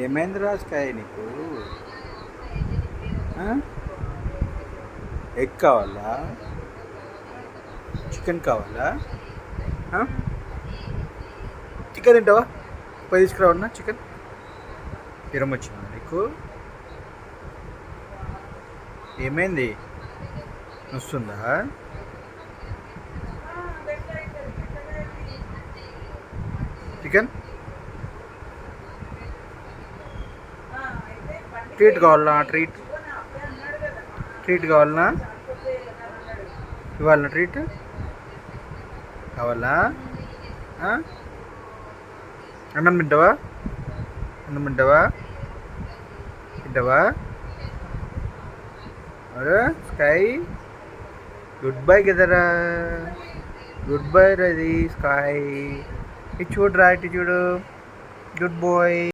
ఏమైంది రాజకాయ నీకు? ఎగ్ కావాలా? చికెన్ కావాలా? చికెన్ తింటావా? పోయి తీసుకురావన్నా చికెన్. జ్వరం వచ్చిందా నీకు? ఏమైంది? వస్తుందా? చికెన్ ట్రీట్ కావాలనా? ట్రీట్ కావాలనా? ఇవ్వాలనా ట్రీట్? కావాలా? అన్నం తింటావా? తింటావా? అరే స్కై, గుడ్ బై కదరా. గుడ్ బై రది స్కై. ఇటు చూడరా, ఇటు చూడు. Good bye.